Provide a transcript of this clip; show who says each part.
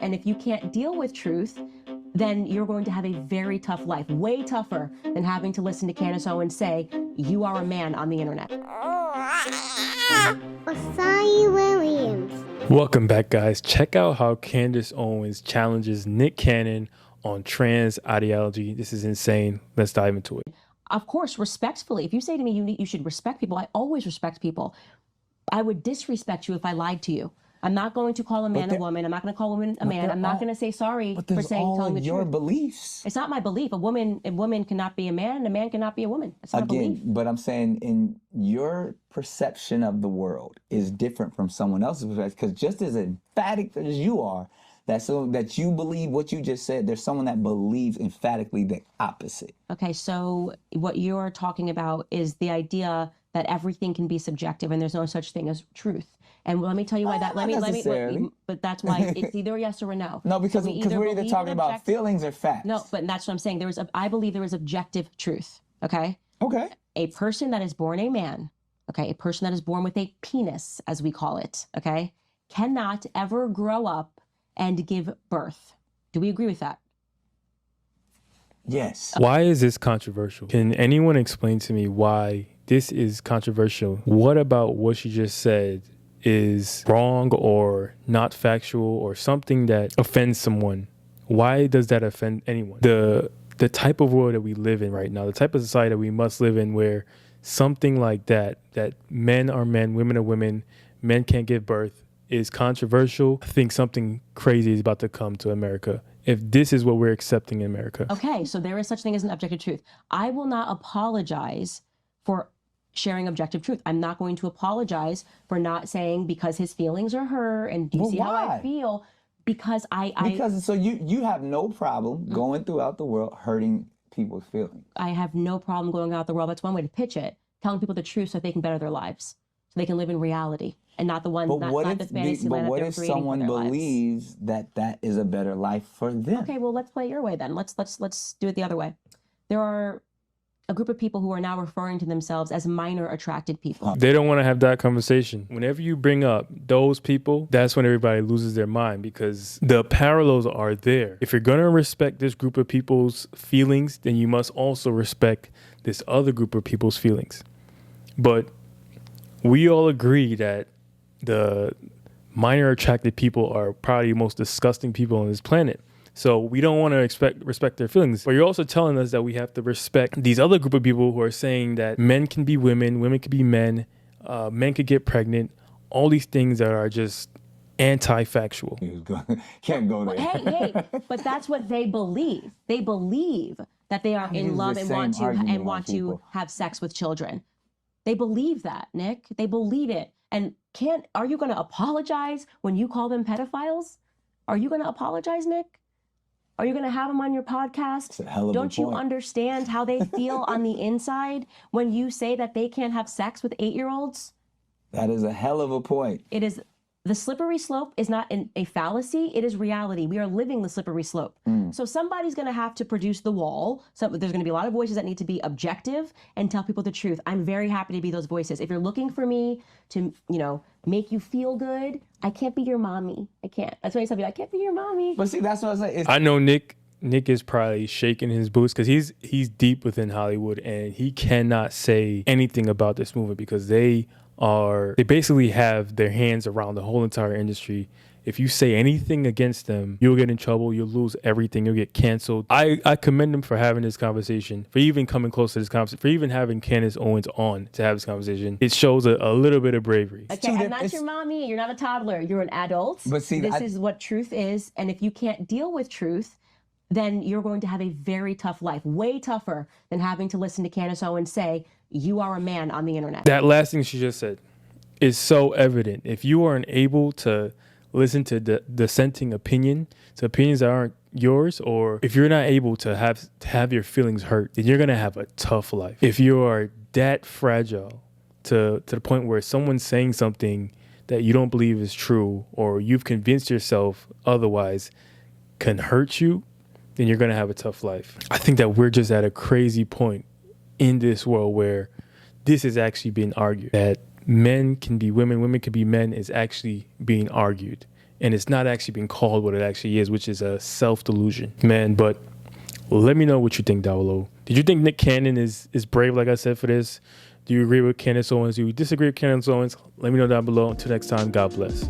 Speaker 1: And if you can't deal with truth, then you're going to have a very tough life, way tougher than having to listen to Candace Owens say, you are a man on the internet.
Speaker 2: Asai Williams.
Speaker 3: Welcome back, guys. Check out how Candace Owens challenges Nick Cannon on trans ideology. This is insane. Let's dive into it.
Speaker 1: Of course, respectfully. If you say to me you should respect people, I always respect people. I would disrespect you if I lied to you. I'm not going to call a man a woman. I'm not going to call a woman a man. I'm not going to say sorry for telling the
Speaker 4: your
Speaker 1: truth.
Speaker 4: Beliefs.
Speaker 1: It's not my belief. A woman cannot be a man, and a man cannot be a woman. It's not a belief.
Speaker 4: But I'm saying in your perception of the world is different from someone else's perspective, because just as emphatic as you are, that you believe what you just said, there's someone that believes emphatically the opposite.
Speaker 1: Okay, so what you're talking about is the idea that everything can be subjective and there's no such thing as truth. And let me tell you why that. But that's why it's either a yes or a no.
Speaker 4: No, because we're either talking about feelings or facts.
Speaker 1: No, but that's what I'm saying. I believe there is objective truth. Okay.
Speaker 4: Okay.
Speaker 1: A person that is born a man, okay, a person that is born with a penis, as we call it, okay, cannot ever grow up and give birth. Do we agree with that?
Speaker 4: Yes.
Speaker 3: Why is this controversial? Can anyone explain to me why this is controversial? What about what she just said is wrong or not factual or something that offends someone? Why does that offend anyone? The type of world that we live in right now, the type of society that we must live in, where something like that men are men, women are women, men can't give birth, is controversial. I think something crazy is about to come to America if this is what we're accepting in America.
Speaker 1: Okay, so there is such thing as an objective truth. I will not apologize for sharing objective truth. I'm not going to apologize for not saying because his feelings are hurt and do you see how I feel? Because
Speaker 4: so you have no problem going throughout the world hurting people's feelings.
Speaker 1: I have no problem going out the world. That's one way to pitch it. Telling people the truth so they can better their lives, so they can live in reality and not the fantasy land that they're creating.
Speaker 4: But what if someone believes that is a better life for them?
Speaker 1: Okay, well, let's play it your way then. Let's do it the other way. There are a group of people who are now referring to themselves as minor attracted people.
Speaker 3: They don't want to have that conversation. Whenever you bring up those people, that's when everybody loses their mind, because the parallels are there. If you're going to respect this group of people's feelings, then you must also respect this other group of people's feelings. But we all agree that the minor attracted people are probably the most disgusting people on this planet. So we don't want to respect their feelings. But you're also telling us that we have to respect these other group of people who are saying that men can be women, women can be men, men could get pregnant, all these things that are just anti-factual.
Speaker 4: Can't go there.
Speaker 1: Hey, but that's what they believe. They believe that they are in love and want to have sex with children. They believe that, Nick. They believe it. And are you going to apologize when you call them pedophiles? Are you going to apologize, Nick? Are you going to have them on your podcast?
Speaker 4: That's a hell of
Speaker 1: Don't you understand how they feel on the inside when you say that they can't have sex with 8-year-olds?
Speaker 4: That is a hell of a point.
Speaker 1: It is. The slippery slope is not a fallacy. It is reality. We are living the slippery slope. So somebody's going to have to produce the wall. So there's going to be a lot of voices that need to be objective and tell people the truth. I'm very happy to be those voices. If you're looking for me to, make you feel good, I can't be your mommy. I can't. That's why I tell people, I can't be your mommy.
Speaker 4: But see, that's what I say.
Speaker 3: I know Nick is probably shaking his boots because he's deep within Hollywood and he cannot say anything about this movement because they basically have their hands around the whole entire industry. If you say anything against them, you'll get in trouble. You'll lose everything. You'll get canceled. I commend them for having this conversation, for even coming close to this conversation, for even having Candace Owens on to have this conversation. It shows a little bit of bravery.
Speaker 1: Okay, I'm not your mommy. You're not a toddler. You're an adult.
Speaker 4: But see,
Speaker 1: this is what truth is. And if you can't deal with truth, then you're going to have a very tough life, way tougher than having to listen to Candace Owens say, you are a man on the internet.
Speaker 3: That last thing she just said is so evident. If you aren't able to listen to the dissenting opinion, to opinions that aren't yours, or if you're not able to have your feelings hurt, then you're going to have a tough life. If you are that fragile to the point where someone's saying something that you don't believe is true, or you've convinced yourself otherwise can hurt you, then you're going to have a tough life. I think that we're just at a crazy point in this world where this is actually being argued. That men can be women, women can be men is actually being argued. and it's not actually being called what it actually is, which is a self-delusion, man. But let me know what you think down below. Did you think Nick Cannon is brave, like I said, for this? Do you agree with Candace Owens? Do you disagree with Candace Owens? Let me know down below. Until next time, God bless.